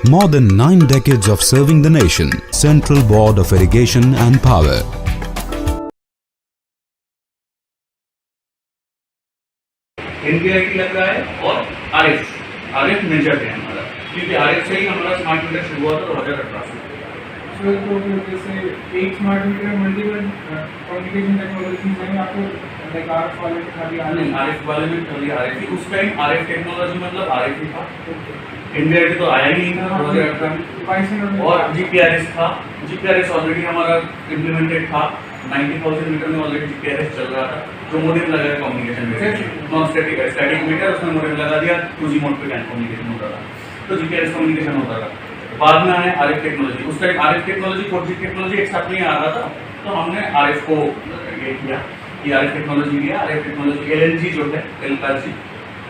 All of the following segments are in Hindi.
More than 9 decades of serving the nation. Central Board of Irrigation and Power. NBIT लग रहा है और RF मेजर है हमारा, क्योंकि RF से ही हमारा स्मार्ट मीटर शुरू हुआ था 2018 से। तो जैसे एक smart meter multiple communication technology है आपको, लाइक RF वाले में खाली RF वाले में खाली RF ही, उस टाइम RF टेक्नोलॉजी मतलब RF ही था। NBIT तो आया ही नहीं था 2018 में। और GPRS था, GPRS ऑलरेडी हमारा इम्प्लीमेंटेड था, 90,000 मीटर में ऑलरेडी GPRS चल रहा था, जो मोडेम लगा है कम्युनिकेशन में, नॉन स्टैटिक मीटर, उसमें मोडेम लगा दिया, 2G मोड पे कम्युनिकेशन होता था, तो GPRS कम्युनिकेशन होता था। बाद में आया RF टेक्नोलॉजी, उस time RF technology 4G technology एक साथ नहीं आ रहा था, तो हमने RF को ये किया कि RF टेक्नोलॉजी लिया। RF टेक्नोलॉजी LNG जो है L+G,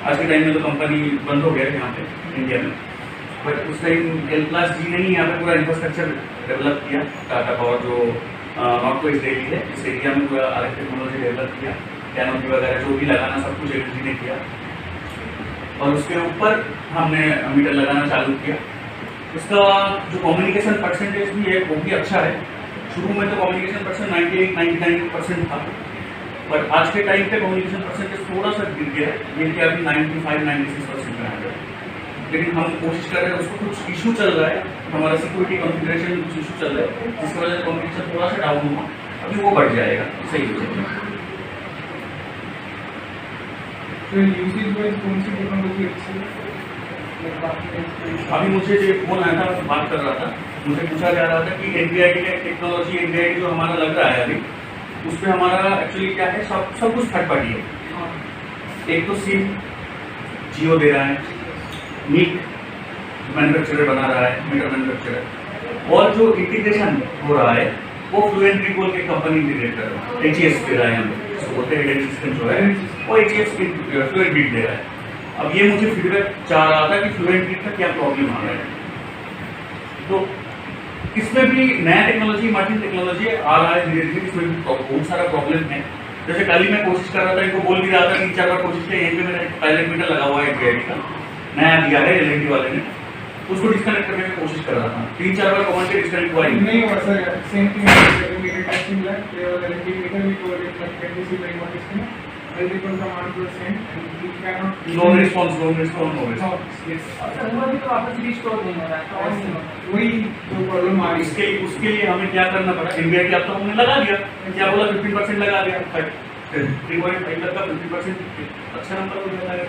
आज के टाइम में तो कंपनी बंद हो गया है यहाँ पे इंडिया में, बट उस टाइम L+G ने ही यहाँ पे पूरा इंफ्रास्ट्रक्चर डेवलप किया। टाटा पावर जो नॉर्थ वेस्ट दिल्ली है, इस एरिया में पूरा RF टेक्नोलॉजी डेवलप किया, कैनोपी वगैरह जो भी लगाना सब कुछ LNG ने किया, और उसके ऊपर हमने मीटर लगाना चालू किया। इसका जो कम्युनिकेशन परसेंटेज भी है वो भी अच्छा है। शुरू में तो कम्युनिकेशन परसेंट 98-99% था, बट आज के टाइम पे कम्युनिकेशन परसेंटेज थोड़ा सा गिर गया है, ये कि अभी 95-96% में आ गया। लेकिन हम कोशिश कर रहे हैं, उसको कुछ इशू चल रहा है, हमारा सिक्योरिटी कॉन्फ़िगरेशन में कुछ इशू चल रहा है, जिसकी वजह से कम्युनिकेशन थोड़ा सा डाउन हुआ, अभी वो बढ़ जाएगा, सही हो जाएगा। तो यूसेज वाइज कौन सी टेक्नोलॉजी अच्छी है? अभी मुझे जो फोन आया था, मैं बात कर रहा था, मुझे पूछा जा रहा था कि NBIT टेक्नोलॉजी, NBIT जो हमारा लग रहा है अभी, उस पर हमारा एक्चुअली क्या है, सब कुछ थर्ड पार्टी है। एक तो सिम जियो दे रहा है, नीक मैन्युफैक्चरर बना रहा है, मीटर मैन्युफैक्चरर, और जो इंटीग्रेशन हो रहा है वो फ्लुएंट्री बोल के कंपनी इंटीग्रेट कर रहा है, HES दे रहा है, हम बोलते हैं हेडेड सिस्टम जो है वो HES फ्लुएंट्री दे रहा है। अब ये मुझे फीडबैक चाह रहा था कि फ्लुएंट्री का क्या प्रॉब्लम आ रहा है, तो इसमें भी नया टेक्नोलॉजी, इमर्जिंग टेक्नोलॉजी आ रहा है धीरे धीरे, इसमें भी बहुत सारा प्रॉब्लम है। जैसे कल ही मैं कोशिश कर रहा था, इनको बोल भी रहा था, 3-4 बार कोशिश किया, यहीं पे मेरा पायलट मीटर लगा हुआ है NBIT का, नया दिया है LNT वाले ने, उसको डिस्कनेक्ट करने की कोशिश कर रहा था, 3-4 बार कमांड से डिस्कनेक्ट हुआ ही नहीं हुआ sir. Same thing meter testing lab, केवल LNT मीटर भी को capacity like what is it, multiple commands were sent and you cannot no response. yes server भी तो वापस रिस्टोर नहीं हो रहा है, वही जो प्रॉब्लम आ रही है। उसके लिए हमें क्या करना पड़ा, NBIT अब तो हमने लगा दिया, क्या बोला 15% लगा दिया, 3.5 तक का 50% अच्छा नंबर हो जाता है,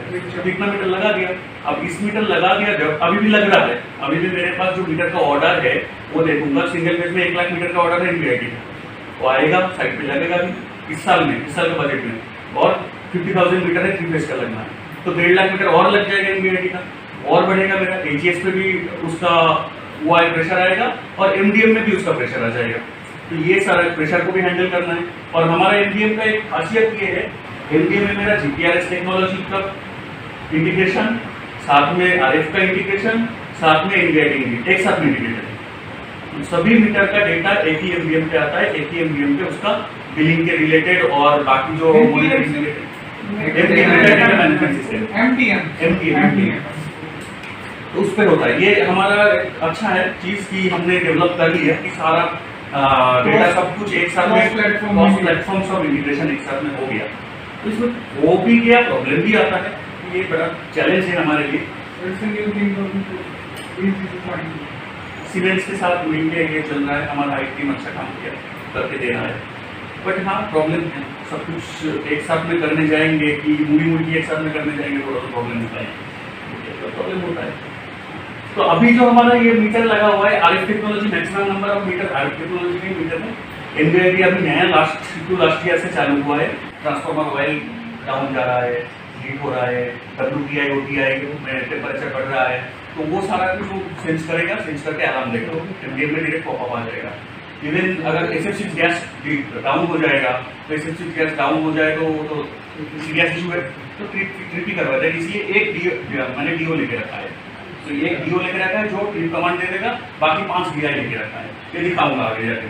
इतना मीटर लगा दिया। अब इस मीटर लगा दिया, जब अभी भी लग रहा है, अभी भी मेरे पास जो मीटर का ऑर्डर है वो देखूंगा, सिंगल फेज में 1 लाख मीटर का ऑर्डर है NBIT का, वो आएगा, साइड पे लगेगा भी इस साल का बजट में, और 50,000 मीटर है 3 फेज का लगना है, तो 1.5 लाख मीटर और लग जाएगा NBIT का, और बढ़ेगा मेरा HES पे भी उसका वो प्रेशर आएगा, और MDM में भी उसका प्रेशर आ जाएगा, तो ये सारा प्रेशर को भी हैंडल करना है। और हमारा MDM का एक खासियत ये है, MDM में मेरा GPRS टेक्नोलॉजी का इंटीग्रेशन, साथ में RF का इंटीग्रेशन, साथ में NBIT एक साथ में इंटीग्रेटेड है, सभी मीटर का डेटा एक ही MDM पे आता है, एक ही MDM पे उसका बिलिंग के रिलेटेड और बाकी जो MTM तो उस पर होता है। ये हमारा अच्छा है चीज़ कि हमने डेवलप कर लिया कि सारा डेटा सब कुछ एक साथ में, प्लेटफॉर्म सब इंटीग्रेशन एक साथ में हो गया, तो इसमें वो भी गया, प्रॉब्लम भी आता है, ये बड़ा चैलेंज है हमारे लिए। सीमेंट्स के साथ मिलके ये चल रहा है, हमारा IT टीम अच्छा काम किया करके दे रहा है, बट हाँ प्रॉब्लम है, सब कुछ एक साथ में करने जाएंगे कि मुड़ी एक साथ में करने जाएंगे, थोड़ा सा प्रॉब्लम होता है, प्रॉब्लम होता है। तो अभी जो हमारा ये मीटर लगा हुआ है RF technology, maximum number of meter RF technology के मीटर में NBIT अभी नया लास्ट ईयर से चालू हुआ है। ट्रांसफॉर्मर ऑयल डाउन जा रहा है, हीट हो रहा है, WTI OTI में टेम्परेचर बढ़ रहा है, तो वो सारा कुछ वो सेंस करेगा, सेंस करके अलार्म देगा, MDM में डायरेक्ट पॉपअप आ जाएगा। इवन अगर SF6 गैस डाउन हो जाएगा, तो SF6 गैस डाउन हो जाए तो सीरियस इशू है, तो ट्रिप ही करवा देगा, इसलिए एक मैंने DO लेके रखा है, तो ये DO लेके रखा है जो ट्रिप कमांड दे देगा, बाकी 5 DI लेके रखा है, ये दिखाऊंगा आगे जाके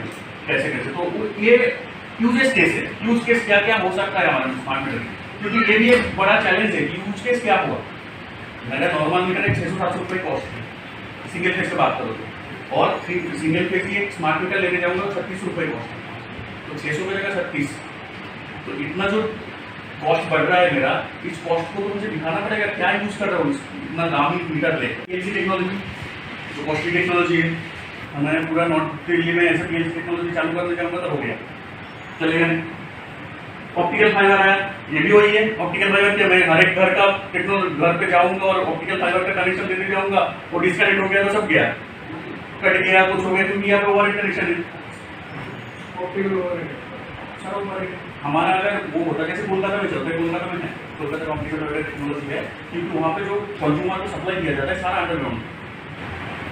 कैसे। तो ये यूजेस केस है, यूज केस क्या क्या हो सकता है हमारे स्मार्ट मीटर, क्योंकि ये भी एक बड़ा चैलेंज है कि यूज केस क्या हुआ। मेरा नॉर्मल मीटर एक 600-700 रुपये कॉस्ट है, सिंगल फेज से बात करो और सिंगल फेज की एक स्मार्ट मीटर लेने जाऊंगा 36 रुपये कॉस्ट, तो 600 की जगह 36। तो इतना जो कॉस्ट बढ़ रहा है मेरा, इस कॉस्ट को तो मुझे दिखाना पड़ेगा क्या यूज कर रहा हूँ इतना दामी मीटर ले। पीएलसी टेक्नोलॉजी जो कॉस्टली टेक्नोलॉजी है, मैंने पूरा नॉर्थ दिल्ली में ऐसे पीएलसी टेक्नोलॉजी चालू करने जाऊंगा तो हो गया, चलेगा नहीं। ऑप्टिकल फाइबर आया, ये भी वही है ऑप्टिकल फाइबर के, मैं हर एक घर का घर पे जाऊंगा और ऑप्टिकल फाइबर का कनेक्शन देने जाऊंगा, वो डिस्कनेक्ट हो गया तो सब गया, कट गया, कुछ हो गया, क्योंकि यहाँ पे ओवर कनेक्शन है, ऑप्टिकल ओवरहेड सारा ओवरहेड। हमारा अगर वो होता जैसे कोलकाता में चलता है, कोलकाता में है, कोलकाता का ऑप्टिकल फाइबर टेक्नोलॉजी है, क्योंकि वहाँ पे जो कंज्यूमर को सप्लाई किया जाता है सारा अंडरग्राउंड,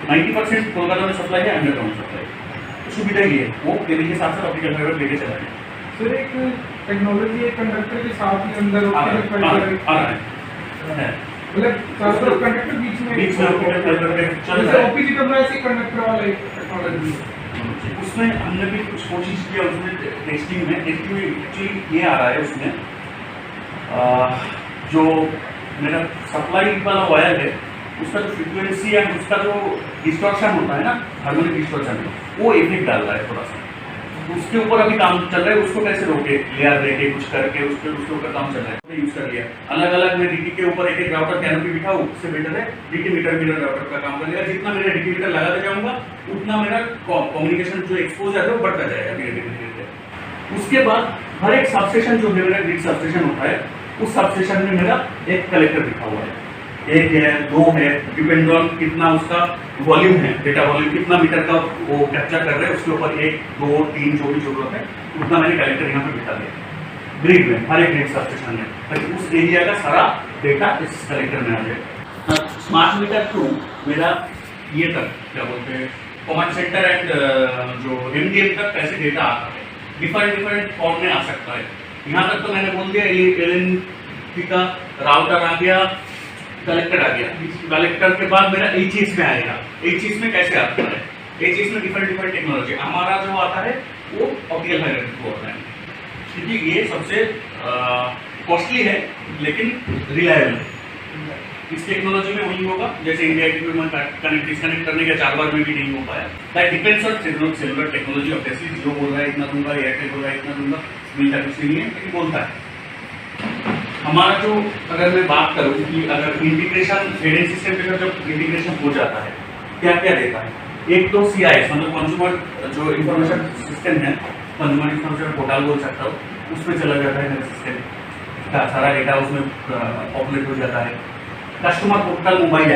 90% कोलकाता में सप्लाई है अंडरग्राउंड सप्लाई, तो सुविधा ही है, वो देने के साथ साथ ऑप्टिकल फाइबर लेके चला है। सर एक टेक्नोलॉजी एक कंडक्टर के साथ ही अंदर ऑप्टिकल फाइबर है, मतलब सारे कंडक्टर बीच में ऑप्टिकल फाइबर चल रहा है। OPGW कंडक्टर वाला एक टेक्नोलॉजी है, उसमें हमने भी कुछ कोशिश किया, उसमें टेस्टिंग में एक्चुअली ये आ रहा है उसमें जो मेरा सप्लाई वाला वायर है उसका जो फ्रीक्वेंसी है, उसका जो डिस्टॉर्शन होता है ना, हार्मोनिक डिस्टॉर्शन, वो इफेक्ट डाल रहा है थोड़ा सा, उसके ऊपर अभी काम चल रहा है, उसको कैसे रोके, लेयर देके कुछ करके उसके ऊपर काम चल रहा है, यूज कर लिया। अलग अलग मैं डीटी के ऊपर एक एक राउटर कैनोपी बिठाऊं, उससे बेटर है डीटी मीटर राउटर का काम कर लेगा। जितना मेरा डीटी मीटर लगाते जाऊंगा उतना मेरा कम्युनिकेशन जो एक्सपोजर है वो बढ़ता जाएगा धीरे धीरे। उसके बाद हर एक सबस्टेशन जो मेरा ग्रिड सबस्टेशन होता है, उस सबस्टेशन में मेरा एक कलेक्टर लिखा हुआ है, एक है, दो है, डिपेंड ऑन कितना उसका वॉल्यूम है, डेटा वॉल्यूम कितना मीटर का वो कैप्चर कर रहे हैं, उसके ऊपर 1, 2, 3 जो भी जरूरत है उतना मैंने कलेक्टर यहाँ पे बिठा दिया ग्रिड में, हर एक ग्रिड सबस्टेशन में, ताकि उस एरिया का सारा डेटा इस कलेक्टर में आ जाए। स्मार्ट मीटर थ्रू मेरा ये तक क्या बोलते हैं कमांड सेंटर एंड जो MDM तक कैसे डेटा आता है, डिफरेंट फॉर्म में आ सकता है। यहाँ तक तो मैंने बोल दिया, LNP का राउटर आ गया, कलेक्टर आ गया, कलेक्टर के बाद मेरा HES में आएगा। HES में कैसे आता है, HES में डिफरेंट टेक्नोलॉजी, हमारा जो आता है वो ऑप्टिकल फाइबर को आता है, क्योंकि ये सबसे कॉस्टली है लेकिन रिलायबल है। इस टेक्नोलॉजी में वही होगा जैसे इंडिया में डिस्कनेक्ट करने के 4 बार में भी नहीं हो पाया। That depends on cellular technology. Obviously Jio बोल रहा है इतना दूंगा, एयरटेल बोल रहा है इतना दूंगा, मिलता कुछ नहीं है लेकिन बोलता है। हमारा जो अगर मैं बात करूँ कि अगर इंटीग्रेशन ट्रेडिंग सिस्टम के साथ जब इंटीग्रेशन हो जाता है क्या क्या देता है, एक तो CIS मतलब कंज्यूमर जो इंफॉर्मेशन सिस्टम है, कंज्यूमर इंफॉर्मेशन पोर्टल बोल सकता हूँ, उसमें चला जाता है मेरा सिस्टम का सारा डेटा उसमें पॉपुलेट हो जाता है। कस्टमर पोर्टल मोबाइल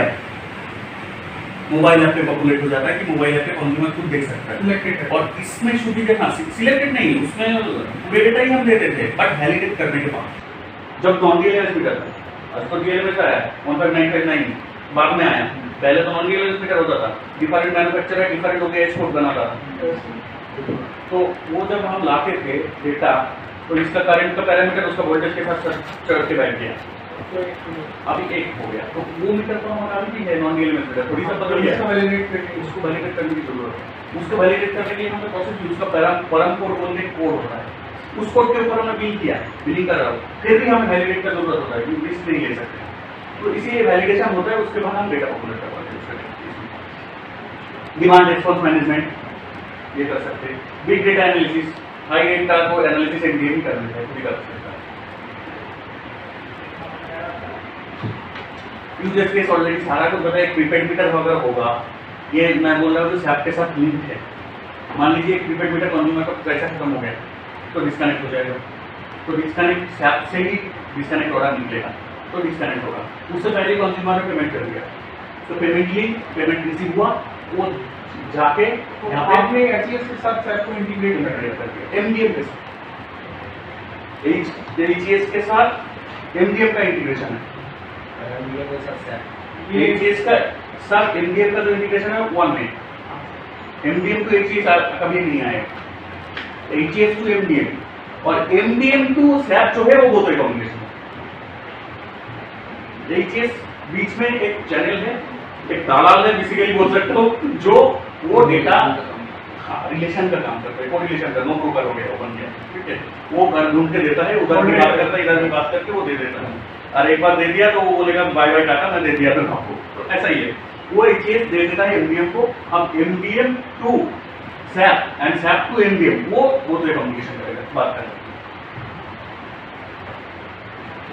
ऐप पे पॉपुलेट हो जाता है कि मोबाइल ऐप पे कंज्यूमर खुद देख सकता है। और इसमें सुविधा सिलेक्टेड नहीं, उसमें पूरे डेटा ही हम देते थे, बट वैलिडेट करने के बाद जब नॉन डीएलएस मीटर था, आज तो डीएलएस आया 1.959 बाद में आया, पहले तो नॉन डीएलएस मीटर होता था, डिफरेंट मैन्युफैक्चरर डिफरेंट होकर एच कोड बनाता था। तो वो जब हम लाते थे डेटा तो इसका करंट का पैरामीटर उसका वोल्टेज के साथ चढ़ के बैठ गया, अभी एक हो गया। तो वो मीटर तो हमारा अभी भी है नॉन डीएलएस मीटर, थोड़ी सा बदल गया, उसको वैलिडेट करने की जरूरत है। उसको वैलिडेट करने के लिए हमें प्रोसेस उसका परम कोड बोलने कोड होता है, उस कोड के ऊपर हमने बिल किया, बिलिंग कर रहा हूँ, फिर भी हमें वैलिडेट का जरूरत होता है क्योंकि लिस्ट नहीं ले सकते। तो इसीलिए वैलिडेशन होता है, उसके बाद हम डेटा पॉपुलेट करवाते हैं। डिमांड रिस्पॉन्स मैनेजमेंट ये कर सकते हैं, big data analysis, high data को एनालिसिस एंड कर लेते हैं, खुद कर सकता है। यूजर केस ऑलरेडी सारा कुछ पता है, एक प्रीपेड मीटर वगैरह होगा, ये मैं बोल रहा हूँ जो SAP के साथ लिंक है। मान लीजिए एक प्रीपेड मीटर कंज्यूमर का पैसा खत्म हो गया तो डिस्कनेक्ट हो जाएगा, तो डिस्कनेक्ट SAP से ही डिस्कनेक्ट ऑर्डर निकलेगा तो डिस्कनेक्ट होगा। उससे पहले कंज्यूमर ने पेमेंट कर दिया तो पेमेंट रिसीव हुआ, वो जाके यहाँ पे आपने HES के साथ SAP को इंटीग्रेट कर दिया, MDM के साथ, HES के साथ MDM का इंटीग्रेशन है। HES का साथ MDM का जो इंटीग्रेशन है 1 में, MDM को HES कभी नहीं आएगा, HES to MDM और MDM to SAP जो है वो बहुत कम्युनिकेशन है। HES बीच में एक चैनल है, एक दालाल है बेसिकली बोल सकते हो, जो वो डेटा रिलेशन का काम करता है, कोरिलेशन का, नो ब्रोकर हो गया, बन गया, ठीक है। वो घर ढूंढ के देता है, उधर भी बात करता है, इधर भी बात करके वो दे देता है, और एक बार दे दिया तो वो बोलेगा बाय बाय टाटा, मैं दे दिया था आपको, तो ऐसा ही है। वो HES केस दे देता है एमडीएम को, अब MDM to SAP and SAP to MDM वो तो कम्युनिकेशन करेगा, बात करेगा।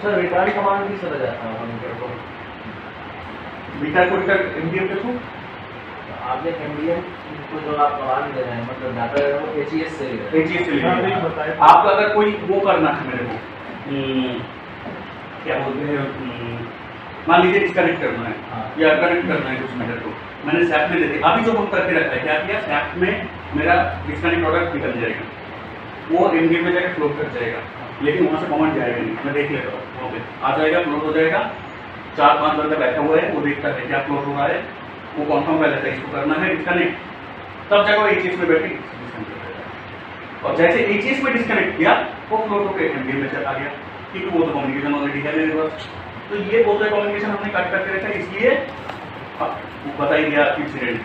सर रिटार्ड कमांड भी चला जाता है मॉनिटर को, बीटा को एमडीएम के थ्रू आपने एमडीएम को जो आप कमांड दे रहे हैं मतलब डाटा वो एचईएस से ले रहे हैं। एचईएस से ले आपका अगर कोई वो करना है मेरे को क्या बोलते हैं, मान लीजिए डिस्कनेक्ट करना है या कनेक्ट करना है कुछ मीटर को, मैंने सैप में दे दिया, अभी जो हम करके रखा है क्या किया, सैप में मेरा डिस्कनेक्ट ऑर्डर निकल जाएगा, वो एमडीएम में जाकर फ्लोट कर जाएगा, लेकिन वहाँ से कमांड जाएगा नहीं, मैं देख लेता हूँ वहाँ पे आ जाएगा, फ्लोट हो जाएगा, 4-5 बंदा बैठा हुआ है वो देखता है क्या फ्लोट हो रहा है, वो कन्फर्म कर लेता है इसको करना है डिस्कनेक्ट, तब जाकर वो एचईएस में बैठे डिस्कनेक्ट कर देता है। और जैसे एचईएस में डिस्कनेक्ट किया वो फ्लोट होकर एमडीएम में चला गया, क्योंकि वो तो कम्युनिकेशन ऑलरेडी है मेरे पास। तो ये बोलते हैं कम्युनिकेशन हमने कट करके रखा है, इसलिए अब बता ही दिया इंसिडेंट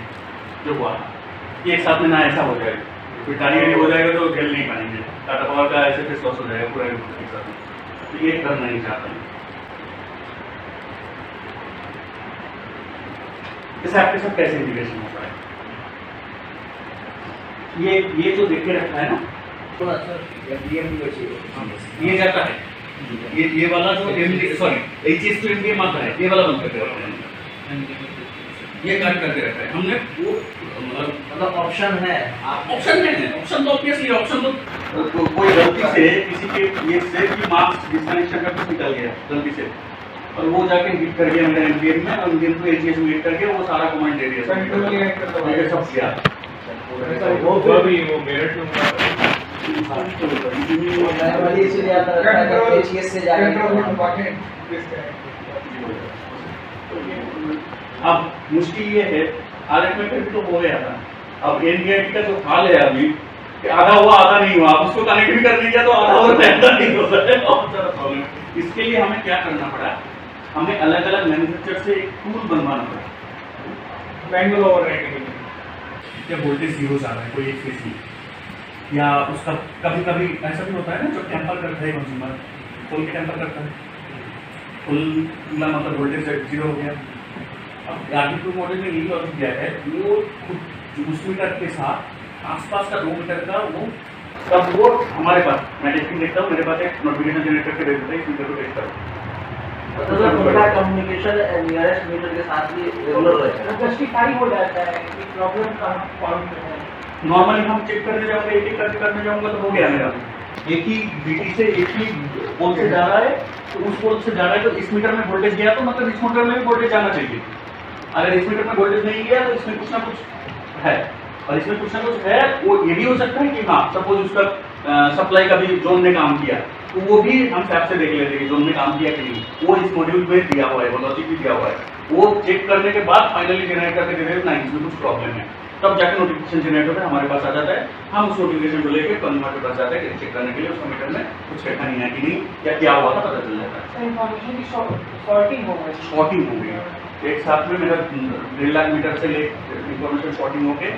जो हुआ कि एक साथ में ना ऐसा हो जाएगा, फिर टाली हो जाएगा तो झेल नहीं पाएंगे, टाटा पावर का ऐसे फिर लॉस हो जाएगा पूरा एक साथ में, तो ये करना नहीं चाहता हूँ। इस ऐप के साथ कैसे इंटीग्रेशन होता है, ये जो देखे रखा है ना, थोड़ा सर एमडीएम भी चाहिए, ये जाता है, ये वाला जो सॉरी एचईएस टू एमडीएम आता है, ये वाला बंद करके रखा है, ये काट करके रखा है हमने, वो मतलब ऑप्शन है, आप ऑप्शन है, ऑप्शन तो ऑब्वियसली ऑप्शन तो कोई गलती से किसी के ये से कि मार्क्स डिस्कनेक्शन का कुछ निकल गया गलती से और वो जाके हिट कर गया मेरे एमडीएम में और एमडीएम को एचईएस में हिट करके वो सारा कमांड दे दिया, ये सब किया वो भी वो मेरिट में वाली इसलिए आता है एचईएस से जाके। अब मुश्किल ये है आरएफ में फिर तो हो गया था, अब एनडीआईटी का जो हाल है अभी कि आधा हुआ आधा नहीं हुआ, अब उसको कनेक्ट भी कर दिया तो आधा और पैदा नहीं हो सकता, बहुत सारा प्रॉब्लम। इसके लिए हमें क्या करना पड़ा, हमें अलग अलग मैन्युफैक्चर से एक टूल बनवाना पड़ा, मैनुअल ओवरराइडिंग क्या वोल्टेज जीरो जा रहा है कोई एक फेज में, या उसका कभी कभी ऐसा भी होता है ना जो टेम्पर करता है कंज्यूमर, खोल के टेम्पर करता है, खुला मतलब वोल्टेज जीरो हो गया। अब RD2 मॉडल में यही लॉजिक दिया है, वो उस मीटर के साथ आसपास का 2 मीटर का वो सब वो हमारे पास, मैं टेस्टिंग देखता हूँ, मेरे पास एक नोटिफिकेशन जनरेट करके दे देता है इस मीटर को टेस्ट करो, मतलब उनका कम्युनिकेशन नियरेस्ट मीटर के साथ भी रेगुलर रहता है, जस्टिफाई हो जाता है कि प्रॉब्लम कहाँ पॉइंट है। नॉर्मली हम चेक करने जाऊंगा, एक एक करके करने जाऊंगा तो हो गया मेरा, एक ही बीटी से एक ही पोल से जा रहा है, तो उस पोल से जा रहा है तो इस मीटर में वोल्टेज गया तो मतलब इस मीटर में भी वोल्टेज जाना चाहिए, अगर इस मीटर में वोल्टेज नहीं गया तो इसमें कुछ ना कुछ है, और इसमें कुछ ना कुछ है, वो ये भी हो सकता है कि हाँ सपोज उसका सप्लाई का भी जोन ने काम किया तो वो भी हम सैप से देख लेते हैं कि जोन ने काम किया कि नहीं, वो इस मॉड्यूल में दिया हुआ है, वो लॉजिक भी दिया हुआ है, वो चेक करने के बाद फाइनली जनरेट करके दे देते नहीं इसमें कुछ प्रॉब्लम है, तब जाकर नोटिफिकेशन जनरेट होता है, हमारे पास आ जाता है, हम उस नोटिफिकेशन को लेकर कंज्यूमर के पास जाते हैं चेक करने के लिए उसका मीटर में कुछ रखा नहीं है कि नहीं या क्या हुआ था पता चल जाता है। इंफॉर्मेशन की शॉर्टिंग हो गई, शॉर्टिंग हो गई एक साथ में, मेरा 1.5 लाख मीटर से ले इंफॉर्मेशन शॉर्टिंग होके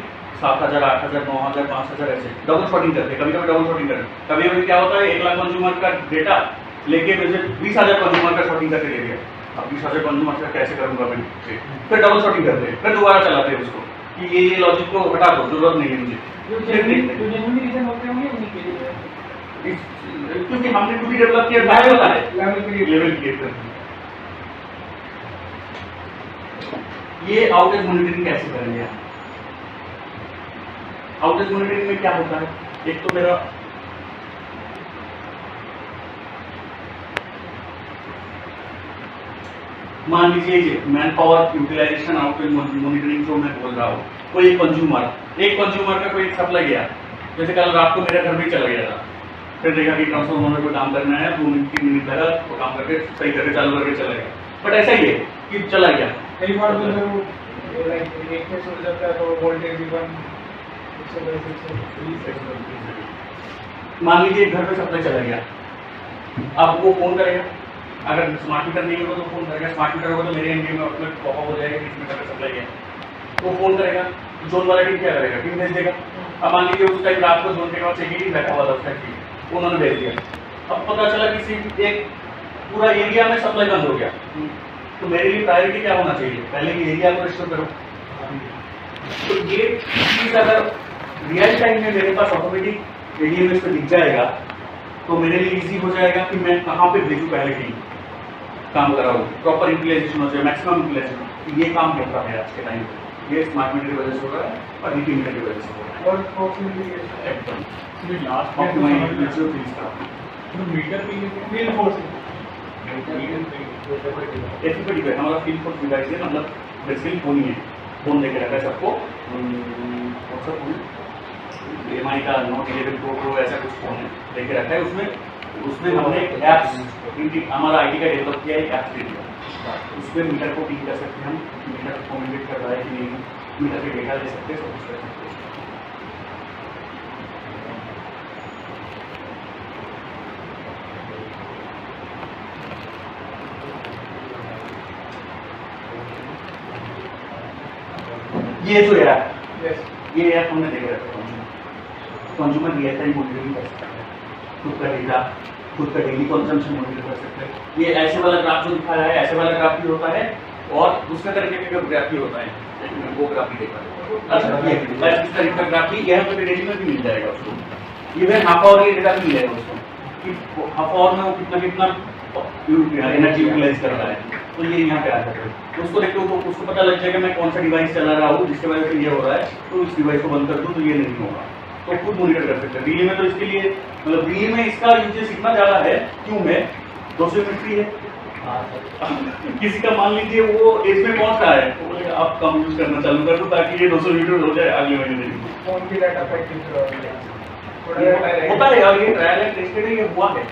7,000 8,000 9,000 5,000 ऐसे डबल शॉर्टिंग करते हैं, कभी कभी डबल शॉर्टिंग करते हैं, कभी कभी क्या होता है 1 लाख कंज्यूमर का डेटा लेके मुझे 20,000 कंज्यूमर का शॉर्टिंग करके दे दिया, अब 20,000 कंज्यूमर का कैसे करूँगा मैं, फिर डबल शॉर्टिंग करते हैं, फिर दोबारा चलाते हैं उसको कि ये लॉजिक को हटा दो, जरूरत नहीं है मुझे, जो जेन्युइन रीजन होते होंगे उन्हीं के लिए, क्योंकि हमने खुद ही डेवलप किया है, होता है लेवल क्रिएट करते हैं। ये आउटेज मॉनिटरिंग कैसे करेंगे आप? आउटेज मॉनिटरिंग में क्या होता है, एक तो मेरा मान लीजिए ये manpower utilisation outage monitoring जो मैं बोल रहा हूँ, कोई एक कंज्यूमर का कोई सप्लाई गया, जैसे कल रात को मेरा घर भी चला गया था, फिर देखा कि ट्रांसफार्मर को काम करना है, 2 मिनट 3 मिनट लगा वो काम करके सही करके चालू करके चला गया, बट ऐसा ही है कि चला गया, कई बार तो जब लाइक एक पे चल जाता है तो वोल्टेज इवन मान लीजिए घर पे सप्लाई चला गया, अब वो फोन करेगा, अगर स्मार्ट मीटर नहीं होगा तो फोन करेगा, स्मार्ट मीटर होगा तो मेरे एमबी में अपने पॉपअप हो जाएगा कि इस मीटर का सप्लाई गया, तो फोन करेगा, जोन वाला टीम क्या करेगा, टीम भेज देगा। अब मान लीजिए उस टाइम रात को जोन के पास एक ही बैठा हुआ था उस टाइम की, उन्होंने भेज दिया, अब पता चला किसी एक पूरा एरिया में सप्लाई बंद हो गया, तो मेरे लिए प्रायोरिटी क्या होना चाहिए, पहले कि एरिया को रिस्टोर करो, तो ये चीज़ अगर रियल टाइम में मेरे पास ऑटोमेटिक एडीएमएस पे दिख जाएगा तो मेरे लिए इजी हो जाएगा कि मैं कहाँ पे भेजूँ पहले ही काम कराऊँ, प्रॉपर यूटिलाइजेशन हो जाए, मैक्सिमम यूटिलाइजेशन। ये काम होता है आज के टाइम पे, ये स्मार्ट मीटर की वजह से हो रहा है और हीटिंग मीटर की वजह से हो रहा है। और एकदम लास्ट मीटर भी फील फोर्स एफपीडी पे हमारा फील्ड फोर्स डिवाइस है, मतलब बेसिकली फोन ही है, फोन देके रखा है सबको। कौन सा फोन एमआई का नोट 11 प्रो ऐसा कुछ फोन है लेके रखा है। उसमें हमने एक ऐप्स हमारा आईटी का डेवलप किया है, एक ऐप दे दिया। उसमें मीटर को पिक कर सकते हैं हम, मीटर कम्युनिकेट कर रहा है कि नहीं, मीटर के डेटा ले सकते हैं, सब कुछ कर सकते हैं। ये जो ऐप ये ऐप हमने देख रखा है, कंज्यूमर रियल टाइम मॉनिटरिंग कर सकता है, खुद का डेटा, खुद का डेली कंजम्पशन मॉनिटर कर सकते हैं। ये ऐसे वाला ग्राफ जो दिखाया है, ऐसे वाला ग्राफ भी होता है और दूसरे तरीके का ग्राफ भी होता है, वो ग्राफ भी देखा। अच्छा ये इस तरीके का ग्राफ भी यहाँ पे डेटा में भी मिल जाएगा उसको, इवन हाफ आवर के डेटा भी मिलेगा उसको कि हाफ आवर में वो कितना एनर्जी यूटिलाइज कर रहा है। तो ये यहाँ पे आ जाता है, तो उसको देखते हो तो उसको पता लग जाएगा मैं कौन सा डिवाइस चला रहा हूँ जिसकी वजह से ये हो रहा है, तो इस डिवाइस को बंद कर दूँ तो ये नहीं होगा, तो खुद मॉनिटर कर सकते हैं। बिजली में तो इसके लिए मतलब बिजली में इसका यूजेस इतना ज़्यादा है, क्यों है 200 यूनिट फ्री है। किसी का मान लीजिए वो एज में पहुँच रहा है तो बोले आप कम यूज करना चालू कर दो ताकि ये 200 यूनिट हो जाए अगले महीने में। फोन की डाटा पैकेज होता है यार, ये ट्रायल एंड टेस्टेड है, ये हुआ है।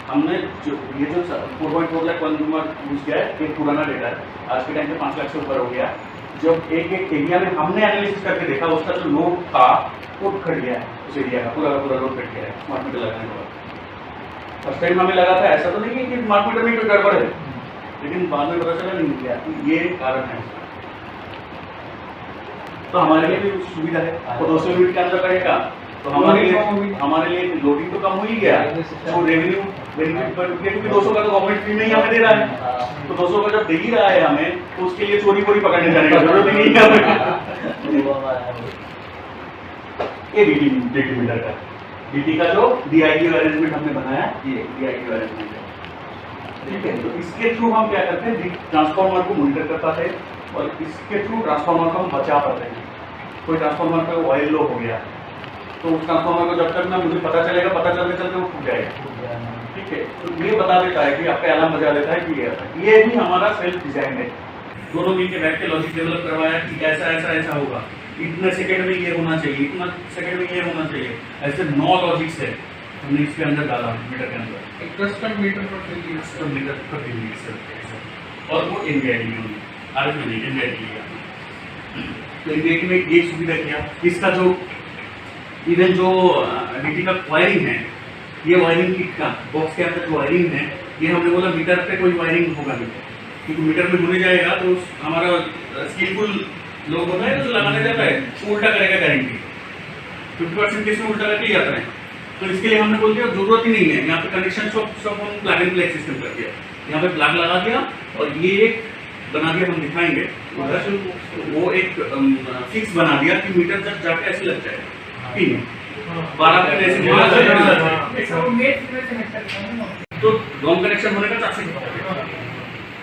हमने जो 4.4 लाख कंज्यूमर यूज किया है, ये पुराना डेटा है, आज के टाइम पे 5 लाख से ऊपर हो गया। जब एक एरिया में हमने एनालिसिस करके देखा, उसका जो लोड था वो घट गया है, उस एरिया का पूरा लोड घट गया है स्मार्ट मीटर लगाने के बाद। फर्स्ट टाइम हमें लगा था ऐसा तो नहीं है कि स्मार्ट मीटर में कोई गड़बड़ है, लेकिन बाद में पता चला नहीं गया, ये कारण है। तो हमारे लिए भी सुविधा है, तो 200 यूनिट के अंदर रहेगा तो हमारे लिए लोडिंग तो कम हो ही गया, तो रेवेन्यू बेनिफिट पर क्योंकि 200 का तो गवर्नमेंट फ्री में ही हमें दे रहा है, तो 200 का जब दे ही रहा है हमें तो उसके लिए चोरी पकड़ने जाने की जरूरत ही नहीं है हमें। ये डीटी मीटर का डीटी का जो डीआईटी अरेंजमेंट हमने बनाया, ये डीआईटी अरेंजमेंट है, ठीक है। तो इसके थ्रू हम क्या करते हैं, ट्रांसफार्मर को मॉनिटर कर पाते हैं और इसके थ्रू ट्रांसफार्मर को हम बचा पाते हैं। कोई ट्रांसफार्मर का ऑयल लो हो गया तो उस ट्रांसफार्मर को जब तक ना मुझे पता चलेगा, पता चलते चलते वो फूट जाएगा, ठीक है। तो ये बता देता है कि आपका अलार्म बजा देता है कि ये भी हमारा सेल्फ डिजाइन है। दोनों मिलकर बैठ के लॉजिक डेवलप करवाया कि ऐसा ऐसा ऐसा होगा, इतने सेकंड में ये होना चाहिए, इतना सेकंड में ये होना चाहिए, ऐसे 9 लॉजिक्स है हमने इसके अंदर डाला मीटर के अंदर, एक कस्टम मीटर पर और वो एनवीआईडी में होगी, आरएफ में नहीं, एनवीआईडी लिया। तो एनवीआईडी में एक सुविधा किया, इसका जो इवन जो डीटी का वायरिंग है, ये वायरिंग किट का बॉक्स के अंदर जो वायरिंग है, ये हमने बोला मीटर पे कोई वायरिंग होगा नहीं, क्योंकि मीटर में होने जाएगा तो हमारा स्किलफुल लोग होता है तो लगाने जाता है तो उल्टा करेगा गारंटी, 50% केस में उल्टा करके ही जाता है। तो इसके लिए हमने बोल दिया जरूरत ही नहीं है, यहाँ पे कनेक्शन सब हम प्लग एंड प्ले सिस्टम कर दिया, यहाँ पे प्लग लगा दिया और ये एक बना दिया, हम दिखाएंगे वो एक फिक्स बना दिया कि मीटर जब जाके ऐसे लग जाएगा 12 मिनट ऐसे तो रॉन्ग कनेक्शन होने का चांसेस होता है,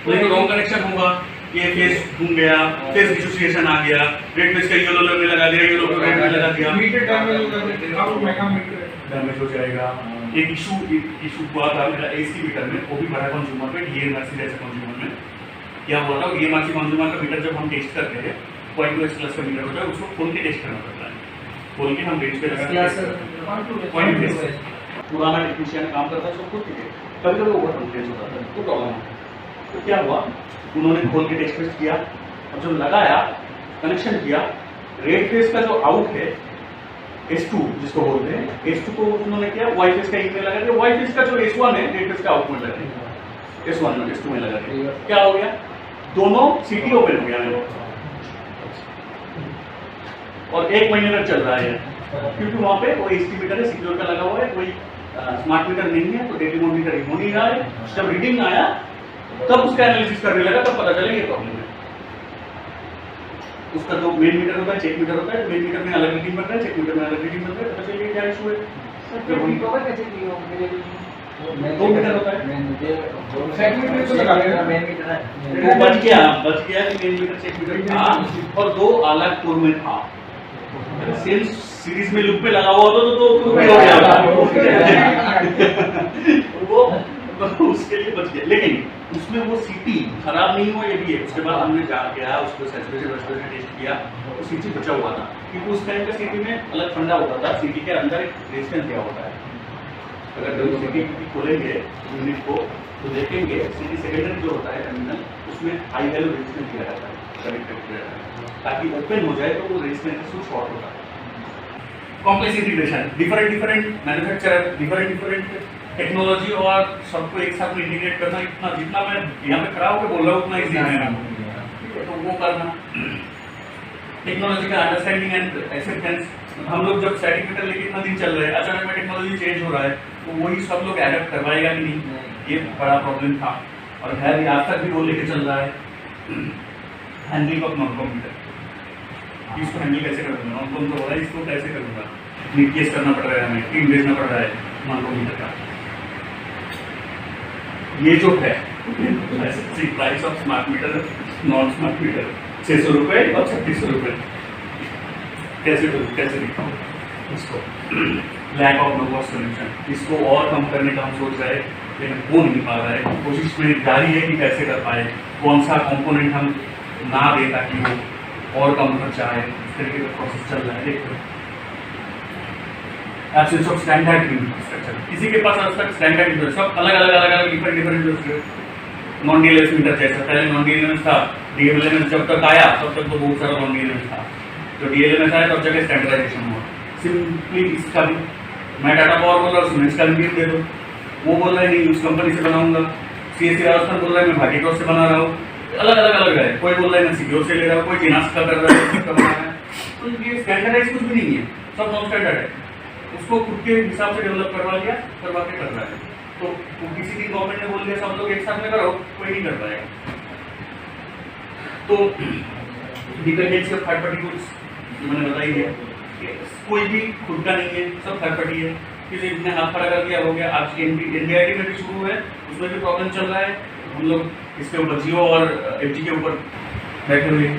लेकिन रॉन्ग कनेक्शन होगा, ये फेस घूम गया, फेस डिसोसिएशन आ गया, रेड फेस का येलो में लगा दिया, येलो को रेड में लगा दिया, मीटर डैमेज हो जाएगा। एक इशू हुआ था मेरा एसी मीटर में, वो भी बड़ा कंज्यूमर पे डीएमआरसी जैसे कंज्यूमर में क्या हुआ था, डीएमआरसी कंज्यूमर का मीटर जब हम टेस्ट करते हैं 0.2 क्लास का मीटर होता है, उसको खोल के टेस्ट करना पड़ता है, खोल के हम रेंज पे लगाते हैं। पुराना टेक्नीशियन काम करता है सब कुछ ठीक है, कभी कभी ओवर वोल्टेज होता है तो प्रॉब्लम है। तो क्या हुआ, उन्होंने खोल के टेस्ट किया और जब लगाया कनेक्शन किया, रेड फेस का जो आउट है S2 जिसको बोलते हैं, S2 को उन्होंने किया वाई फेस का इन में लगा दिया, वाई फेस का जो S1 है रेड फेस का आउट में लगा दिया, S1 में S2 में लगा दिया, क्या हो गया, दोनों सिटी ओपन हो गया और 1 महीने तक चल रहा है, क्योंकि वहाँ पे कोई एस्टिमेटर है सिक्योर का लगा हुआ है, कोई स्मार्ट मीटर नहीं है, तो डेली मॉनिटर हो नहीं रहा है। जब रीडिंग आया तब उसका एनालिसिस करने लगा, तब पता चला ये प्रॉब्लम है। उसका दो मेन मीटर होता है, चेक मीटर होता है। मेन मीटर में अलग रीडिंग बनता है, चेक मीटर में अलग रीडिंग बनता है। पता चलिए क्या इशू है। सर ठीक होगा कैसे की हो मेरे दो मीटर होता है, चेक मीटर तो लगा लेना। मेन मीटर है वो बच गया कि मेन मीटर चेक मीटर था और दो अलग टूर में था। सेम सीरीज में लूप पे लगा हुआ होता तो टूर में हो गया वो उसके लिए बच गया। लेकिन उसमें वो सीटी खराब नहीं हुआ ये भी है। उसके बाद हमने जान किया, उसको सैचुरेशन टेस्ट किया, वो सीटी बचा हुआ था क्योंकि उस टाइम का सीटी में अलग फंडा होता था। सीटी के अंदर एक रेजिस्टेंस दिया होता है। अगर सीटी खोलेंगे यूनिट को तो देखेंगे सीटी सेकेंडरी जो होता है टर्मिनल उसमें हाई वैल्यू रेजिस्टेंस दिया रहता है, कनेक्टेड किया रहता है ताकि ओपन हो जाए तो वो रेजिस्टेंस से शॉर्ट होता है। Complex integration, different manufacturer, different technology और सबको एक साथ में इंटीग्रेट करना, इतना जितना मैं यहाँ पे खड़ा होकर बोल रहा हूँ उतना इजी नहीं है। तो वो करना, टेक्नोलॉजी का अंडरस्टैंडिंग एंड एक्सेप्टेंस। हम लोग जब स्टैटिक मीटर लेके इतना दिन चल रहे हैं, अचानक में टेक्नोलॉजी चेंज हो रहा है तो वही सब लोग एडप्ट करवाएगा कि नहीं, ये बड़ा प्रॉब्लम था। और खैर आज तक भी वो लेके चल रहा है। हैंडलिंग ऑफ नॉन कंप्यूटर, इसको हैंडल कैसे करूँगा, नॉन कॉम तो हो रहा है, इसको कैसे करूँगा, नीट करना पड़ रहा है, हमें टीम भेजना पड़ रहा है नॉन कंप्यूटर का। ये जो है price of smart meter, non smart meter 600 रुपये और 3600 रुपये। कैसे दिखाऊँ इसको, लैक ऑफ नो सोल्यूशन, इसको और कम करने का हम सोच रहे हैं लेकिन हो नहीं पा रहा है। कोशिश में जारी है कि कैसे कर पाए, कौन सा कंपोनेंट हम ना दें ताकि वो और कम खर्चा आए। इस तरीके का प्रोसेस चल रहा है। देखो एब्सेंस ऑफ स्टैंडर्ड इंफ्रास्ट्रक्चर, किसी के पास आज तक स्टैंडर्ड इंफ्रास्ट्रक्चर सब अलग डिफरेंट नॉन डीएलएमएस मीटर जैसा पहले नॉन डीएलएमएस था, डीएलएमएस जब तक आया तब तक तो बहुत सारा नॉन डीएलएमएस था। जो डीएलएमएस आया तब जगह स्टैंडर्डाइजेशन हुआ। सिंपली इसका भी मैं टाटा पावर बोल रहा हूँ, इसका भी दे दो। वो बोल रहा है नहीं उस कंपनी से बनाऊंगा, सीएससी राजस्थान बोल रहा है मैं भाटीटॉस से बना रहा हूँ। अलग है, कोई बोल रहा है मैं सीपीओ से ले रहा हूँ, कोई जिनास का कर रहा है। तो ये स्टैंडर्डाइज कुछ भी नहीं है, सब नॉन स्टैंडर्ड है। उसको खुद के हिसाब से डेवलप करवा के कर रहा है। तो किसी भी गवर्नमेंट ने बोल दिया सब लोग एक साथ में करो, कोई नहीं कर पाएगा। तो dependency of third party goods मैंने बताई है, कोई भी खुद का नहीं है, सब थर्ड पार्टी है। किसी ने हाथ खड़ा कर दिया हो गया। आज एनडीआईटी में भी शुरू है, उसमें भी प्रॉब्लम चल रहा है। हम लोग इसके ऊपर जियो और एफजी के ऊपर बैठे हुए,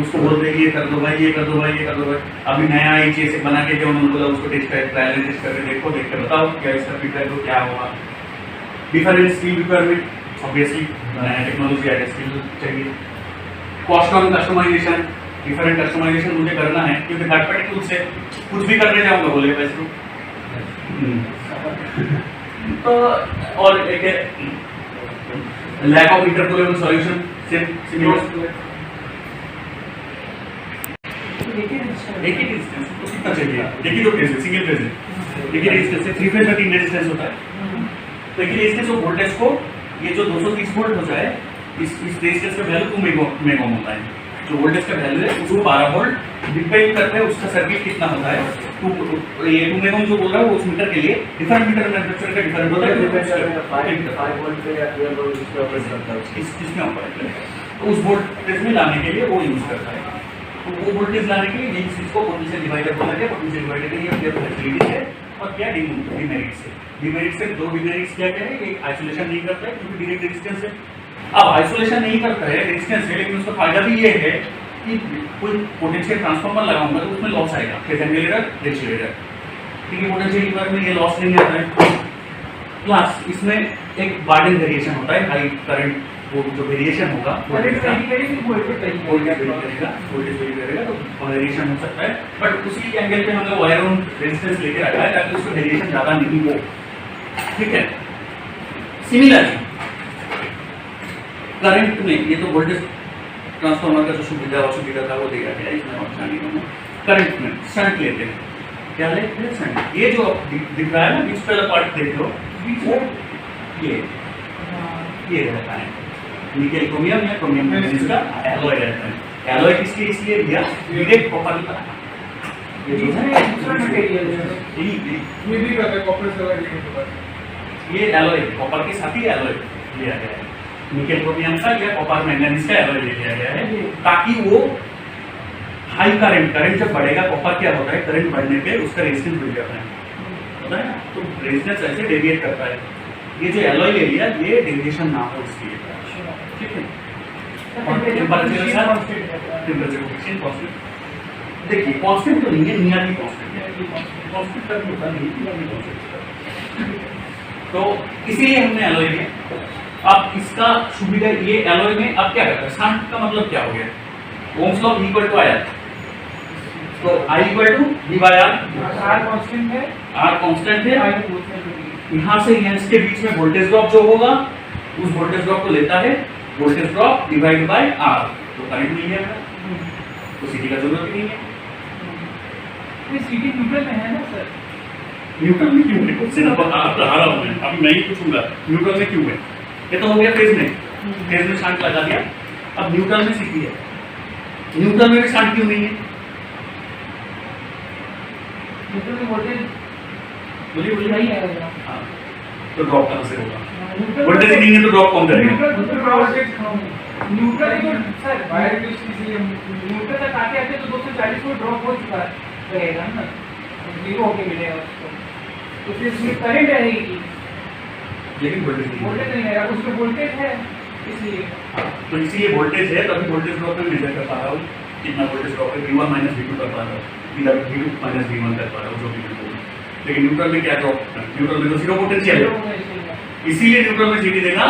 उसको बोल रहे ये कर दो भाई, ये कर दो भाई, ये कर दो भाई। अभी नया ही चीज़ बना के जो उन्होंने बोला उसको टेस्ट करके देखो, देख के बताओ क्या इसका फीडबैक हो, क्या होगा। डिफरेंट स्किल रिक्वायरमेंट, ऑब्वियसली नया टेक्नोलॉजी आया, स्किल चाहिए। Cost on customisation, different customisation मुझे करना है क्योंकि थर्ड पार्टी टूल से कुछ भी करने जाऊँगा बोले वैसे तो। और एक लैक ऑफ इंटरपोलेबल सॉल्यूशन, एक ही डिस्टेंस तो कितना चाहिए, एक ही तो फेज है, सिंगल फेज है, एक ही रेजिस्टेंस है। 3 फेज का 3 रेजिस्टेंस होता है। तो एक ही रेजिस्टेंस ऑफ वोल्टेज को ये जो 230 वोल्ट हो जाए, इस रेजिस्टेंस का वैल्यू 2 मेगा ओम होता है। जो वोल्टेज का वैल्यू है उसको 12 वोल्ट डिपेंड करता है उसका सर्किट कितना होता है। ये 2 मेगा ओम जो बोल रहा है वो उस मीटर के लिए डिफरेंट मीटर मैन्युफैक्चरर का डिफरेंट होता है। 5 वोल्ट पे या 12 वोल्ट इस पे ऑपरेट करता है। किसमें ऑपरेट है तो उस वोल्टेज में लाने के लिए वो यूज करता है। तो वो वोल्टेज लाने के लिए यही चीज को पोटेंशियल डिवाइडर बोला गया। पोटेंशियल डिवाइडर के लिए फैसिलिटी है और क्या डिमेरिट्स है। डिमेरिट्स से 2 डिमेरिट्स क्या क्या है, एक आइसोलेशन नहीं करता है क्योंकि डायरेक्ट रेजिस्टेंस है। अब आइसोलेशन नहीं करता है, रेजिस्टेंस है, लेकिन उसका फायदा भी ये है कि कोई पोटेंशियल ट्रांसफार्मर लगाऊंगा तो उसमें लॉस आएगा, phase angle error, ratio error. क्योंकि पोटेंशियल डिवाइडर में ये लॉस नहीं आता है। प्लस इसमें एक वार्डन वेरिएशन होता है, हाई करंट वो जो वेरिएशन होगा वोल्टेज का तो वेरिएशन हो सकता है। बट उसी एंगल पे हम लोग वायर ऑन रेजिस्टेंस लेके रखा है ताकि उसका वेरिएशन ज़्यादा नहीं हो। ठीक है। सिमिलरली करंट में ये तो वोल्टेज ट्रांसफार्मर का जो सुविधा असुविधा था वो दिया गया, इसमें ऑप्शन नहीं होगा। करंट में शंट लेते हैं, क्या लेते हैं शंट। ये जो दिख रहा है ना बीच वाला पार्ट देख लो, वो ये रहता है निकेल क्रोमियम या क्रोमियम मैंगनीज का एलॉय रहता है। एलॉय किसके इसलिए दिया, डायरेक्ट कॉपर की तरह। ये जो है दूसरा मटेरियल है, ये भी कहते हैं कॉपर से अलग, ये एलॉय कॉपर के साथ ही एलॉय लिया गया है। निकेल क्रोमियम का या कॉपर मैंगनीज का एलॉय लिया गया है ताकि वो हाई करंट जब बढ़ेगा कॉपर क्या होता है, करंट बढ़ने पे उसका रेजिस्टेंस बढ़ जाता है, होता है ना, तो रेजिस्टेंस ऐसे डेविएट करता है। ये जो एलॉय ले लिया ये डेविएशन ना हो इसलिए, ठीक है। टेम्परेचर कांस्टेंट देखिए कांस्टेंट तो नहीं है, नियरली कांस्टेंट है, कांस्टेंट का होता नहीं, नियरली कांस्टेंट। तो इसीलिए हमने एलॉय लिया। अब इसका सुविधा ये एलॉय में अब क्या करता है, शांत का मतलब क्या हो गया, Ohm's law equal to R, तो I equal to V by R, R constant है, आर कांस्टेंट है, आई कांस्टेंट। यहाँ से यहाँ इसके बीच में वोल्टेज ड्रॉप जो होगा उस वोल्टेज ड्रॉप को लेता है voltage drop divide by R, तो करंट मिल गया, तो सीटी का जरूरत ही नहीं है। ये सीटी न्यूट्रल में है ना सर? न्यूट्रल में क्यों है, उससे ना बता रहा हूं मैं, अभी मैं ही पूछूंगा न्यूट्रल में क्यों है। ये तो हो गया फेज में, फेज में शांत लगा दिया, अब न्यूट्रल में सीटी है, न्यूट्रल में भी शांत क्यों नहीं है, न्यूट्रल में वोल्टेज बोलिए बोलिए नहीं आएगा। हाँ, तो ड्रॉप कहाँ से होगा, वोल्टेज नहीं है तो ड्रॉप कौन करेगा, न्यूट्रल तो सर वायर के इसलिए न्यूट्रल तक आते आते तो 240 वोल्ट ड्रॉप हो चुका रहेगा ना, जीरो होके मिलेगा उसको, तो फिर इसमें करंट रहेगी, लेकिन वोल्टेज नहीं है। वोल्टेज नहीं रहेगा, उसमें वोल्टेज है इसलिए। तो इसीलिए वोल्टेज है, तभी वोल्टेज ड्रॉप में मेजर कर पा रहा हूँ कितना वोल्टेज ड्रॉप है, V1 माइनस V2 कर पा रहा हूँ, V2 माइनस V1 कर पा रहा हूँ, जो भी मैं बोलूँ। लेकिन न्यूट्रल में क्या ड्रॉप, न्यूट्रल में तो जीरो पोटेंशियल है, इसीलिए न्यूट्रल में सीटी देना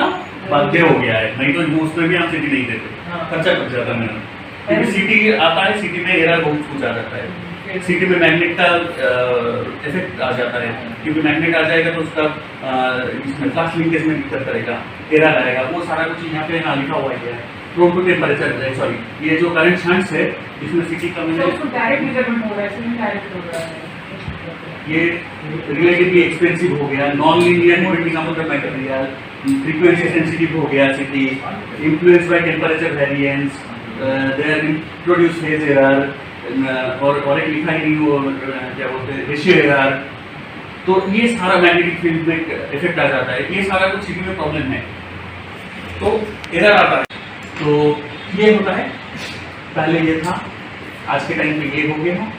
बाध्य हो गया है, नहीं तो वो उसमें भी हम सीटी नहीं देते, खर्चा कट जाता मेरा, क्योंकि सीटी आता है, सीटी में एरर बहुत कुछ आ जाता है, सीटी में मैग्नेट का इफेक्ट आ जाता है, क्योंकि मैग्नेट आ जाएगा तो उसका इसमें फ्लक्स लिंकेज में दिक्कत करेगा, एरर आएगा, वो सारा कुछ यहाँ पे ना लिखा हुआ है, प्रोन टू टेम्परेचर, सॉरी ये जो करंट शंट्स है इसमें सीटी का तो उसको डायरेक्ट मेजरमेंट हो रहा है, इसमें डायरेक्ट हो रहा है, ये रिलेटिवली एक्सपेंसिव हो गया, non linear depending upon the material, frequency sensitive हो गया CT, influence by temperature variance, there introduce phase error, और एक लिखा ही नहीं वो क्या बोलते हैं रेशियो एरर, तो ये सारा मैग्नेटिक फील्ड में इफेक्ट आ जाता है, ये सारा कुछ सिटी में प्रॉब्लम है, तो एरर आता है, तो ये होता है, पहले ये था, आज के टाइम पे ये हो गया,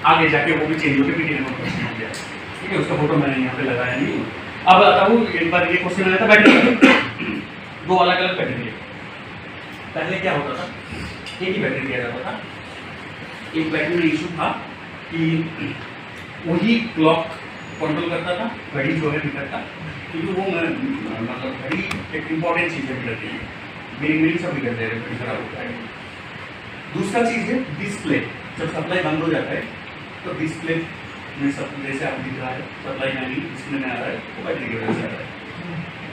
आगे जाके वो भी चेंज होकर पीटीएम में क्वेश्चन हो गया, ठीक है, उसका फोटो मैंने यहाँ पे लगाया नहीं। अब आता हूँ, एक बार ये क्वेश्चन आया था बैटरी, दो अलग अलग बैटरी है, पहले क्या होता था, एक ही बैटरी दिया जाता था, एक बैटरी में इशू था कि वही क्लॉक कंट्रोल करता था, घड़ी जो है मीटर का, क्योंकि वो मतलब घड़ी एक इम्पॉर्टेंट चीज़ है मीटर के लिए, मेरी सब मीटर दे रहे घड़ी खराब होता है। दूसरा चीज़ है डिस्प्ले, जब सप्लाई बंद हो जाता है तो डिस्प्ले में सब जैसे आप दिख रहा है सप्लाई में नहीं, डिस्प्ले में आ रहा है, वो बैटरी की वजह से आ रहा है।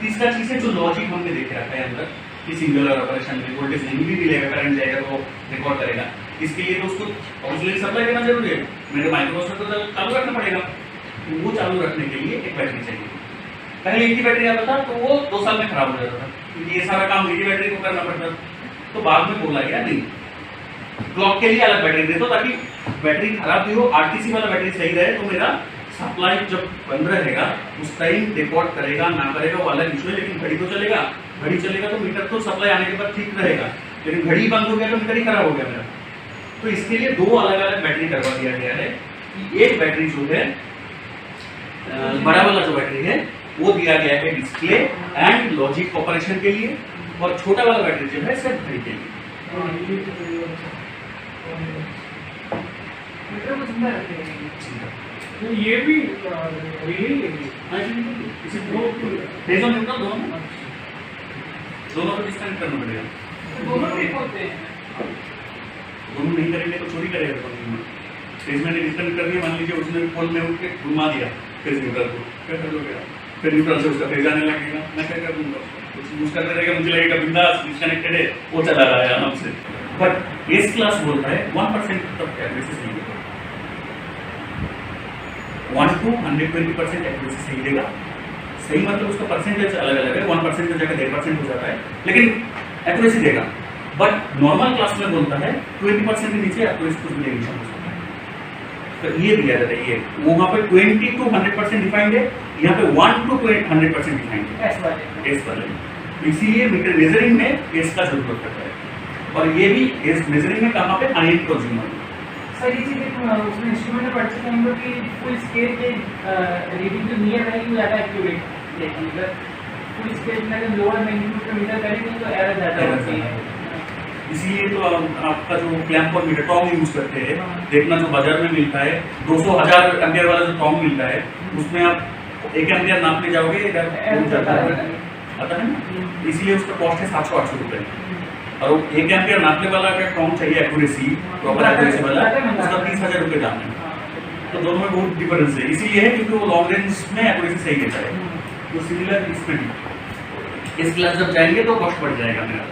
तीसरा चीज़ है जो लॉजिक हमने देखे रखा है अंदर कि सिंगुलर ऑपरेशन में वोल्टेज नहीं भी मिलेगा, करंट जाएगा तो रिकॉर्ड करेगा, इसके लिए तो उसको ऑक्सीजन सप्लाई करना जरूरी है, मेरे माइक्रोप्रोसेसर को चालू रखना पड़ेगा, तो वो चालू रखने के लिए एक बैटरी चाहिए। पहले एक ही बैटरी आता था तो वो 2 साल में खराब हो जाता था, क्योंकि ये सारा काम एक ही बैटरी को करना पड़ता, तो बाद में बोला गया नहीं क्लॉक के लिए अलग बैटरी दे दो, ताकि बैटरी खराब भी हो, आरटीसी वाला बैटरी सही रहे, तो मेरा सप्लाई जब बंद रहेगा उस टाइम रिकॉर्ड करेगा ना करेगा वो अलग इशू है, लेकिन घड़ी तो चलेगा, घड़ी चलेगा तो मीटर तो सप्लाई आने के बाद ठीक रहेगा, लेकिन घड़ी बंद हो गया तो मीटर ही खराब हो गया मेरा। तो इसके लिए 2 अलग अलग बैटरी करवा दिया गया है कि एक बैटरी जो है बड़ा वाला जो बैटरी है वो दिया गया है डिस्प्ले एंड लॉजिक ऑपरेशन के लिए, और छोटा वाला बैटरी जो है सिर्फ घड़ी के लिए। तो ये भी रिले इसी फेज ऑन न्यूट्रल दोनों को डिस्कनेक्ट करना पड़ेगा, दोनों ठीक होते हैं, दोनों नहीं करेंगे तो चोरी करेगा। फेज मैंने डिस्कनेक्ट कर दिया, मान लीजिए उसने पोल में उठ के घुमा दिया फेज न्यूट्रल को, क्या कर लोगे आप, फिर न्यूट्रल से उसका फेज आने लगेगा, मैं क्या कर दूंगा, कुछ यूज करते रहेगा, मुझे लगेगा बिंदास डिस्कनेक्टेड है, वो चला रहा है आराम से। बट एस क्लास बोलता है 1% तक एक्यूरेसी सही देगा, 1 to 120% एक्यूरेसी सही देगा, सही मतलब उसका परसेंटेज अलग अलग है, 1% की जगह 1.5% हो जाता है, लेकिन एक्यूरेसी देगा। बट नॉर्मल क्लास में बोलता है 20% के नीचे एक्यूरेसी कुछ भी नहीं हो सकता है, तो ये दिया जाता है, ये वहाँ पे 20 to 100% डिफाइंड है, यहाँ पे 1 to 100% डिफाइंड है एस वाले, इसीलिए मीटर मेजरिंग में एस का जरूरत पड़ता है, और ये भी एस मेजरिंग में कहाँ पे आयन कंज्यूमर, सर ये चीज़ उसमें इंस्ट्रूमेंट में पढ़ चुके हैं हम लोग कि फुल स्केल के रीडिंग जो नियर रहेगी ज़्यादा एक्यूरेट लेगी, मतलब फुल स्केल में अगर लोअर मैग्नीट्यूड का मीटर करेंगे तो एरर ज़्यादा होती है। इसीलिए तो आपका जो क्लैंप और मीटर टॉन्ग यूज करते हैं, देखना जो बाजार में मिलता है 200,000 एम्पियर वाला जो टॉन्ग मिलता है उसमें आप 1 एम्पियर नापने जाओगे इधर आता है ना, इसलिए उसका कॉस्ट है 700-800 रुपये। और वो 1 एम्पियर नापने वाला अगर टॉन्ग चाहिए एक्यूरेसी, प्रॉपर एक्यूरेसी वाला, उसका 30,000 रुपये दाम है। तो दोनों में बहुत डिफरेंस है, इसीलिए है क्योंकि वो लॉन्ग रेंज में एक्यूरेसी सही देता है। तो सिमिलर इसमें भी इस क्लास जब जाएंगे तो कॉस्ट बढ़ जाएगा मेरा,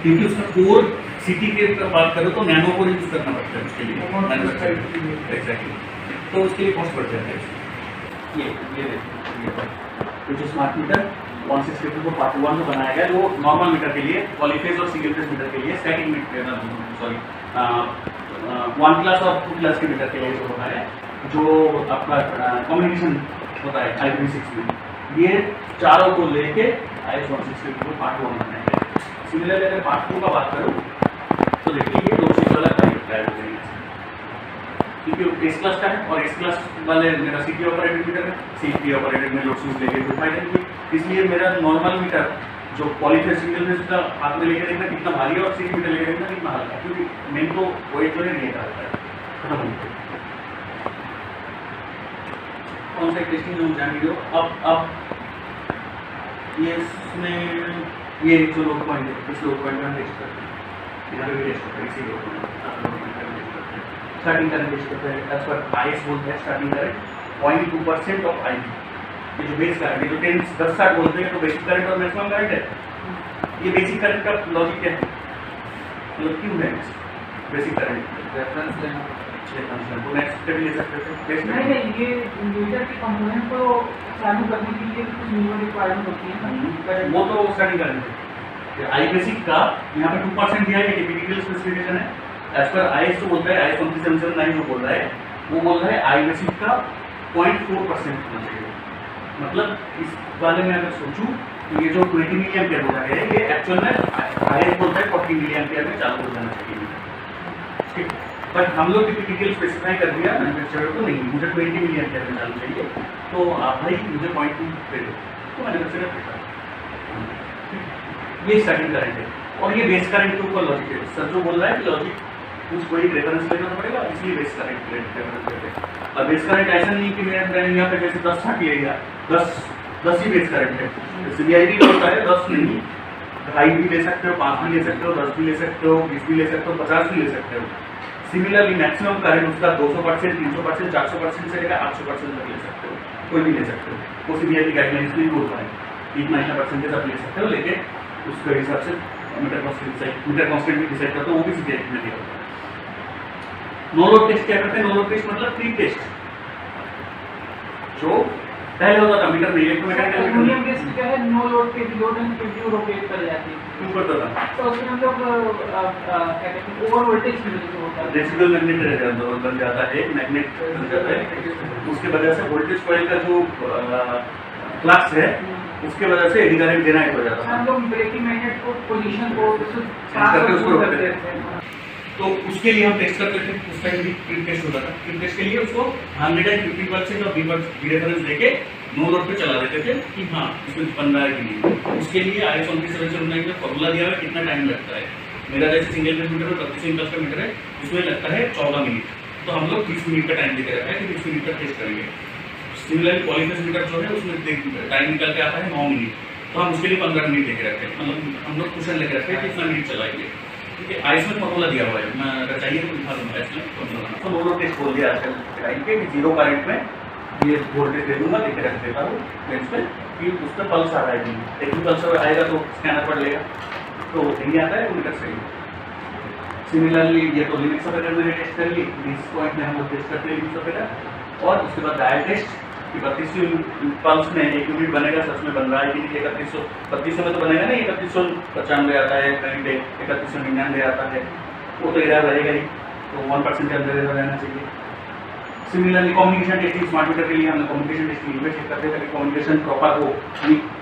क्योंकि उसका कोर सिटी के बात करो तो नैनो कोर यूज करना पड़ता है उसके लिए, एग्जैक्टली, तो उसके लिए कॉस्ट बढ़ जाता है। ये जो स्मार्ट मीटर 162 को पार्ट 1 में बनाया गया है, वो नॉर्मल मीटर के लिए, पॉलीफेज और सिंगल फेज मीटर के लिए, स्टैटिक मीटर, सॉरी 1 क्लास और 2 क्लास के मीटर के लिए जो होता है, जो आपका कम्युनिकेशन होता है IP6 में, ये चारों को लेके IS 162 को पार्ट 1 बनाया गया। सिमिलरली अगर पार्ट 2 का बात करूँ तो देखिए ये 2 चीज वाला टाइप हो जाएगा, क्योंकि एस क्लास का है और एस क्लास वाले मेरा सीपी ऑपरेटेड मीटर है, सीपी ऑपरेटेड में लोड स्विच लेके कोई फायदा नहीं, इसलिए मेरा नॉर्मल मीटर जो पॉलीफेज सिंगल फेज का हाथ में लेके देखना कितना भारी है और सीपी मीटर लेके देखना कितना हल्का, क्योंकि मेन तो वेट जो है नहीं रहता है खत्म हो गया। कौन सा टेस्टिंग में जान लीजिए। अब ये इसमें ये जो लोड पॉइंट है, इस लोड पॉइंट में टेस्ट करते हैं, यहाँ पे भी टेस्ट करते हैं, इसी load point starting current test करते हैं। एज पर IS बोलते हैं स्टार्टिंग करंट 0.2% ऑफ IB, ये जो बेस करंट है, जो 10-60 बोलते हैं तो बेसिक करंट और मैक्सिमम करंट है। ये बेसिक करंट का लॉजिक क्या है, मतलब क्यों है बेसिक करंट रेफरेंस लेना, तो नेक्स्ट पे भी ले सकते हैं। नहीं, ये मीटर के कंपोनेंट को चालू करने के लिए कुछ मिनिमम रिक्वायरमेंट होती है ना, वो तो स्टार्टिंग करंट है। आई बेसिक का यहाँ पे 2% दिया है, टिपिकल स्पेसिफिकेशन है। एज पर IS जो बोलता है, IS 13779 जो बोल रहा है, वो बोल रहा है आई बेसिक का 0.4% होना चाहिए। मतलब इस वाले में अगर सोचूं तो ये जो 20 मिली एम्पियर बोला है, ये एक्चुअल में IS बोलता है 40 मिली एम्पियर में चालू हो जाना चाहिए, ठीक। बट हम लोग टिपिकल स्पेसिफाई कर दिया मैन्युफैक्चरर को, नहीं मुझे 20 मिली एम्पियर में चालू चाहिए, तो आप भाई मुझे 0.2 दे दो, तो मैन्युफैक्चरर देता है। ये स्टार्टिंग करंट है और ये बेस करंट के ऊपर लॉजिक है। सर जो बोल रहा है कि लॉजिक कुछ कोई रेफरेंस लेना पड़ेगा, इसलिए बेस करंट रेफरेंस लेते हैं। और बेस करंट ऐसा नहीं कि मेरा यहाँ पे जैसे 10-60 लिया, 10 ही बेस करंट है, CIB होता है 10 नहीं, 2.5 भी ले सकते हो, 5 भी ले सकते हो, 10 भी ले सकते हो, 20 भी ले सकते हो, 50 भी ले सकते हो। सिमिलरली मैक्सिमम करंट उसका 200%, 300%, 400% से लेकर 800% तक ले सकते हो, कोई भी ले सकते हो। वो CIB गाइडलाइंस में बोल रहा है इतना इतना परसेंटेज आप ले सकते हो, लेकिन उसके हिसाब से मीटर कॉन्स्टेंट भी डिसाइड करते हो, वो भी CIB में दिया होता है। नो लोड टेस्ट क्या करते हैं, नो लोड टेस्ट मतलब प्री टेस्ट, जो पहले होता था मीटर में, इलेक्ट्रोमैकेनिकल एल्युमिनियम टेस्ट क्या है, नो लोड पे लोड एंड प्योर रोटेट कर जाती है, क्यों करता था, तो उसमें हम लोग क्या कहते हैं ओवर वोल्टेज की वजह से होता है, रेसिडुअल मैग्नेट बन जाता है, मैग्नेट बन जाता है, उसके वजह से वोल्टेज कॉइल का जो फ्लक्स है उसके वजह से एडी करंट देना हो जाता है। हम लोग ब्रेकिंग मैग्नेट को पोजीशन को करके उसको रोक देते हैं, तो उसके लिए हम टेस्ट करते थे, उस टाइम भी क्लिप टेस्ट होता था। क्लिप टेस्ट के लिए उसको 150% और B रेफरेंस देके नो लोड पे चला देते थे कि हाँ इसमें बन रहा है कि नहीं। उसके लिए IS 13779 का फॉर्मूला दिया है कितना टाइम लगता है। मेरा जैसे सिंगल फेज मीटर 32 इंच का मीटर है, उसमें लगता है 14 मिनट, तो हम लोग 30 मिनट का टाइम देके रखा है कि 30 मिनट का टेस्ट करेंगे। सिमिलरली पॉलीफेज मीटर जो है उसमें टाइम निकल के आता है 9 मिनट, तो हम उसके लिए 15 मिनट लेके रखते हैं, मतलब हम लोग क्वेश्चन लेके रखते हैं कि इतना मिनट चलाएंगे। ठीक है, IS में फॉर्मूला दिया हुआ है, मैं अगर चाहिए तो दिखा दूंगा इसमें फॉर्मूला। तो नो लोड टेस्ट बोल दिया आजकल टाइम पे कि जीरो करंट में ये वोल्टेज दे दूंगा, लेके रख देता हूँ बेंच पे कि उस पर पल्स आ रहा है, एक भी पल्स आएगा तो स्कैनर पढ़ लेगा, तो नहीं आता है तो मीटर सही। सिमिलरली ये तो लिमिट्स ऑफ एरर मैंने टेस्ट कर ली, इस पॉइंट में हम लोग टेस्ट करते हैं लिमिट्स ऑफ एरर, और उसके बाद डायल टेस्ट कि 32 पल्स में 1 यूनिट बनेगा, सच में बन रहा है कि नहीं। 3200 में तो बनेगा नहीं, 3195 आता है, कहीं 3199 आता है, वो तो एरर रहेगा ही, तो 1% के अंदर एरर रहना चाहिए। Similarly communication testing smart meter के लिए हमने कम्युनिकेशन टेस्टिंग में चेक करते हैं ताकि कम्युनिकेशन प्रॉपर हो,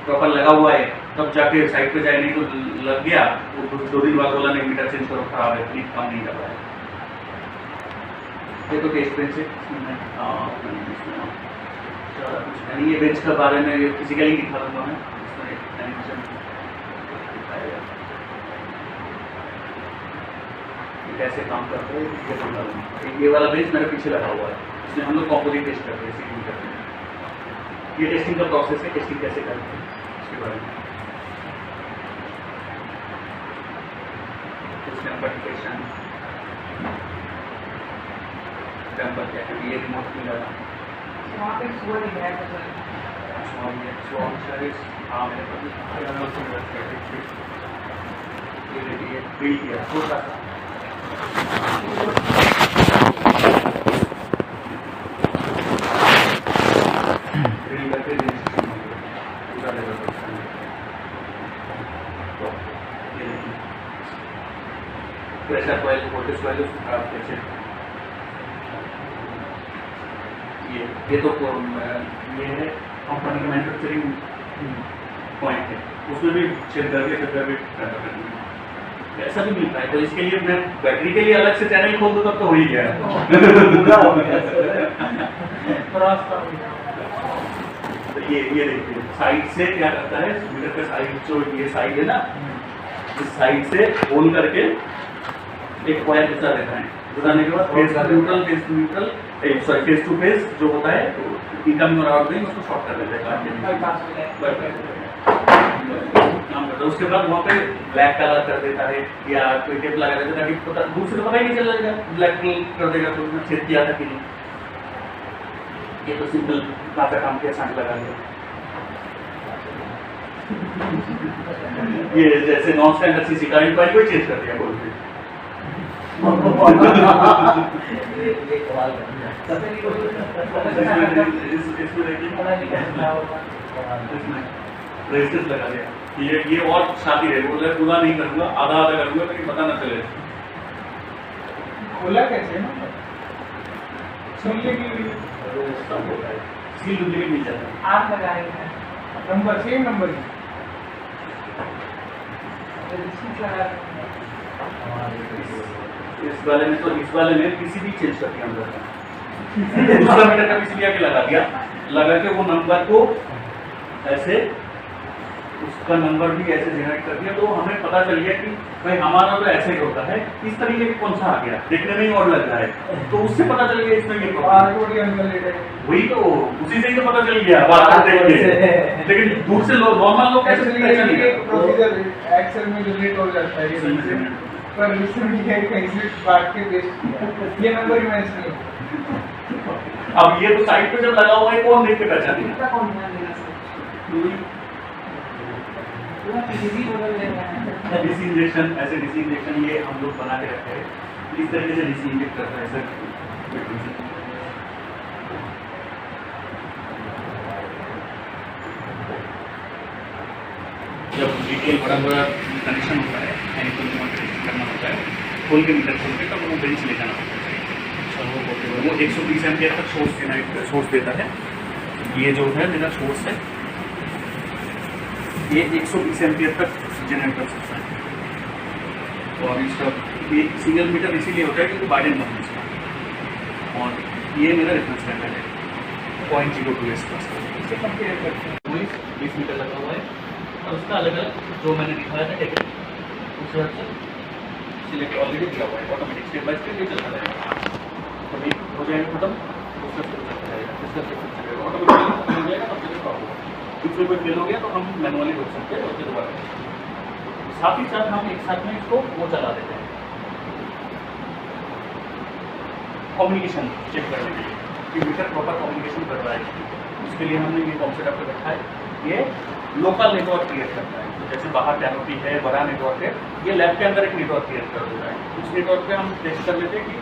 प्रॉपर लगा हुआ है तब जाके साइड पे जाए, नहीं तो लग गया वो 2 दिन बाद बोला नहीं मीटर चेंज करो, खराब है, क्लिक काम नहीं कर रहा है। ये तो टेस्ट बेंच है, इसमें मैं ज़्यादा कुछ है नहीं। ये बेंच के बारे में फिजिकली दिखा दूँगा मैं, इसमें एनिमेशन दिखाएगा कैसे काम करते हैं, ये समझा दूँगा। ये वाला बेंच मेरे पीछे लगा हुआ है, इसमें हम लोग कॉम्पोजिट टेस्ट करते हैं, सीटिंग करते हैं। ये टेस्टिंग का प्रोसेस है, टेस्टिंग कैसे करते हैं इसके बारे में। टेम्परेचर क्या है, ये रिमोट मिला था। वहाँ पे सुअर ही है सर। हाँ मेरे पास ये बिल किया छोटा सा। बिल करके पूरा level pressure coil, voltage coil खराब कैसे। ये तो ये है कंपनी का मैन्युफैक्चरिंग पॉइंट है, उसमें भी चेक करके ऐसा भी मिलता है। तो इसके लिए मैं बैटरी के लिए अलग से चैनल खोल दूँ तब तो हो ही गया। तो ये देखिए साइड से क्या करता है, मीटर का साइड जो ये साइड है ना, इस साइड से होल करके एक कॉइल घुसा देता है। घुसाने के बाद फेस टू फेस जो होता है इनकमिंग और आउटगोइंग उसको शॉर्ट कर देता है। उसके बाद वहाँ पे ब्लैक कलर कर देता है या कोई टेप लगा देता है ताकि दूर से तो पता ही नहीं चलेगा, ब्लैक कर देगा तो उसमें छेद किया था कि नहीं। ये तो सिंपल काटा काम के साथ लगा दिया। ये जैसे नॉन स्टैंडर्ड सीसी का इनक्वायरी कोई चेंज कर दिया बोल के। रजिस्टर लगा दिया ये और शादी है, बोल रहे पूरा नहीं करूँगा, आधा करूँगा ताकि पता ना चले। खोला कैसे ना सील डुप्लीकेट मिल जाता है। आप लगाएंगे नंबर सेम नंबर रेजिस्टेंस लगा इस वाले में किसी भी चेंज कर दिया अंदर दूसरा मीटर का पीछे लिया के लगा दिया, लगा के वो नंबर को ऐसे उसका नंबर भी ऐसे जनरेट कर दिया, तो हमें पता चल गया कि भाई हमारा तो ऐसे ही होता है, इस तरीके का कौन सा आ गया, देखने में ही और लग रहा है, तो उससे पता चल गया इसमें ये वही तो उसी से ही तो पता चल गया बात देख के। लेकिन दूर से लोग नॉर्मल लोग कैसे प्रोसीजर एक्सेल में जनरेट हो जाता है ये पर इसमें ये है कहीं से काट के पेस्ट किया, ये नंबर ही मैच नहीं। अब ये तो साइड पे जब लगा हुआ है कौन देख के पहचानेगा। इसका कौन ध्यान देगा सर? पूरा पीसीबी बदल देगा। डीसी इंजेक्शन, ऐसे डीसी इंजेक्शन ये हम लोग बना के रखते हैं, इस तरीके से डीसी इंजेक्ट करता है सर। जब डिटेल बड़ा कनेक्शन होता है करना होता है, खोल के मीटर खोल के तब वो बेंच ले जाना होता है। वो 120 एम्पियर तक सोर्स देता है। ये जो है मेरा सोर्स है, ये 120 एम्पियर तक जनरेट कर सकता है। और इसका ये सिंगल मीटर इसीलिए होता है क्योंकि बाइडेन बन इसका। और ये मेरा रेफरेंस स्टैंडर्ड है 0.02 इससे कंपेयर करते हैं। 20 मीटर लगा हुआ है और उसका अलग अलग जो मैंने दिखाया था टेक्निक उससे सिलेक्ट ऑलरेडी दिया हुआ है, ऑटोमेटिक स्टेप बाय स्टेप ये चलता रहेगा। कभी हो जाएगा खत्म उसका चलता रहेगा, इसका चलेगा ऑटोमेटिकली हो जाएगा, तब तक प्रॉब्लम इसमें कोई फेल हो गया तो हम मैनुअली रोक सकते हैं और फिर दोबारा साथ ही साथ हम एक साथ में इसको वो चला देते हैं कम्युनिकेशन चेक करने के लिए कि मीटर प्रॉपर कम्युनिकेशन कर रहा है। उसके लिए हमने ये कॉन्सेप्ट आपको रखा है, ये लोकल नेटवर्क क्रिएट करता है। तो जैसे बाहर कैनोपी है, बड़ा नेटवर्क है, ये लैब के अंदर एक नेटवर्क क्रिएट कर देता है। उस नेटवर्क पे हम टेस्ट कर लेते हैं कि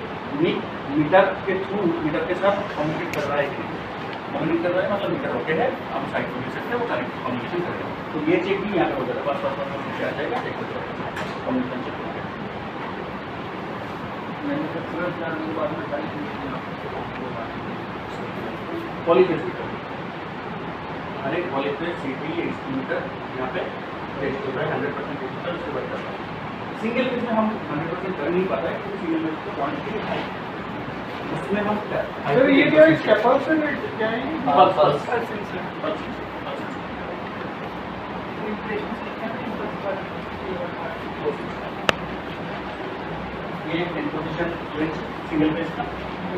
मीटर के थ्रू मीटर के साथ कम्युनिकेट कर रहा है कि नहीं। कम्युनिकेट कर रहा है मतलब मीटर ओके है, हम साइड को ले सकते हैं, वो कम्युनिकेशन करेगा। तो ये चेक भी यहाँ पर हो जाता है, बस नीचे आ जाएगा, चेक हो जाएगा, कम्युनिकेशन चेक हो गया। पॉलीफेज मीटर, हर एक पॉलीफेज सीटी मीटर यहाँ पे टेस्ट हो रहा है 100% टेस्ट उसके बाद करता है। सिंगल पेज में हम 100% कर नहीं पाता है क्योंकि सिंगल पेज का क्वांटिटी हाई, उस उसमें हम सर ये क्या है, कैपेसिटी रेट क्या है? ये 10 पोजीशन रेंज सिंगल पेज का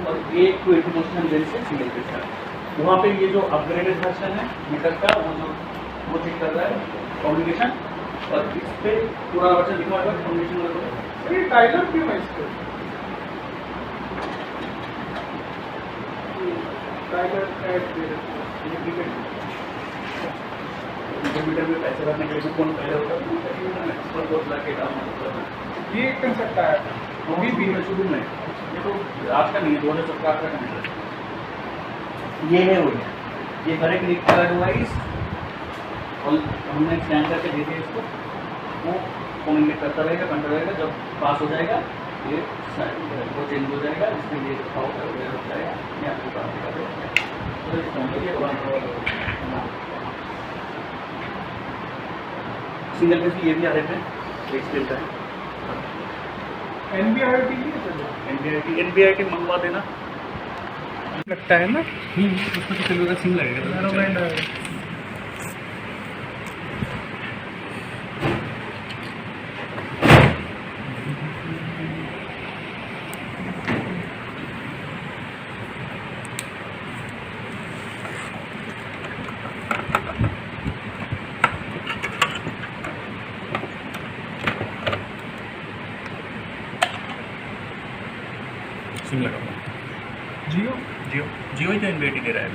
और ये 20 पोजीशन रेंज से सिंगल पेज का। वहाँ पे ये जो अपग्रेडेड वर्जन है मीटर का वो चेक कर रहा है कम्युनिकेशन, और इस पे पूरा वर्जन लिखा हुआ है कम्युनिकेशन। सर ये टाइलर क्यों है इसको? टाइलर ऐड दे रहे हैं। मीटर में पैसे भरने के लिए कौन पहले होता है पर 2 लाख के दाम ये कंसेप्ट आया था वो भी में शुरू में, ये तो आज का नहीं है, 2017 का नहीं है। ये है वो, ये हर एक लिख का डिवाइस और हमने स्कैन करके दे दिया इसको, वो कम्युनिकेट करता रहेगा, करता रहेगा, जब पास हो जाएगा ये वो चेंज हो जाएगा, इसमें ये हो जाएगा, ये आपको काम करेगा। सिंगल पेज की ये भी आ रहे थे, एक स्केल का है। NBIT की है सर? NBIT मंगवा देना लगता है ना? उसमें तो सिल्वर का सिम लगेगा। सिम लगा जियो जियो ही तो NBIT दे रहा है।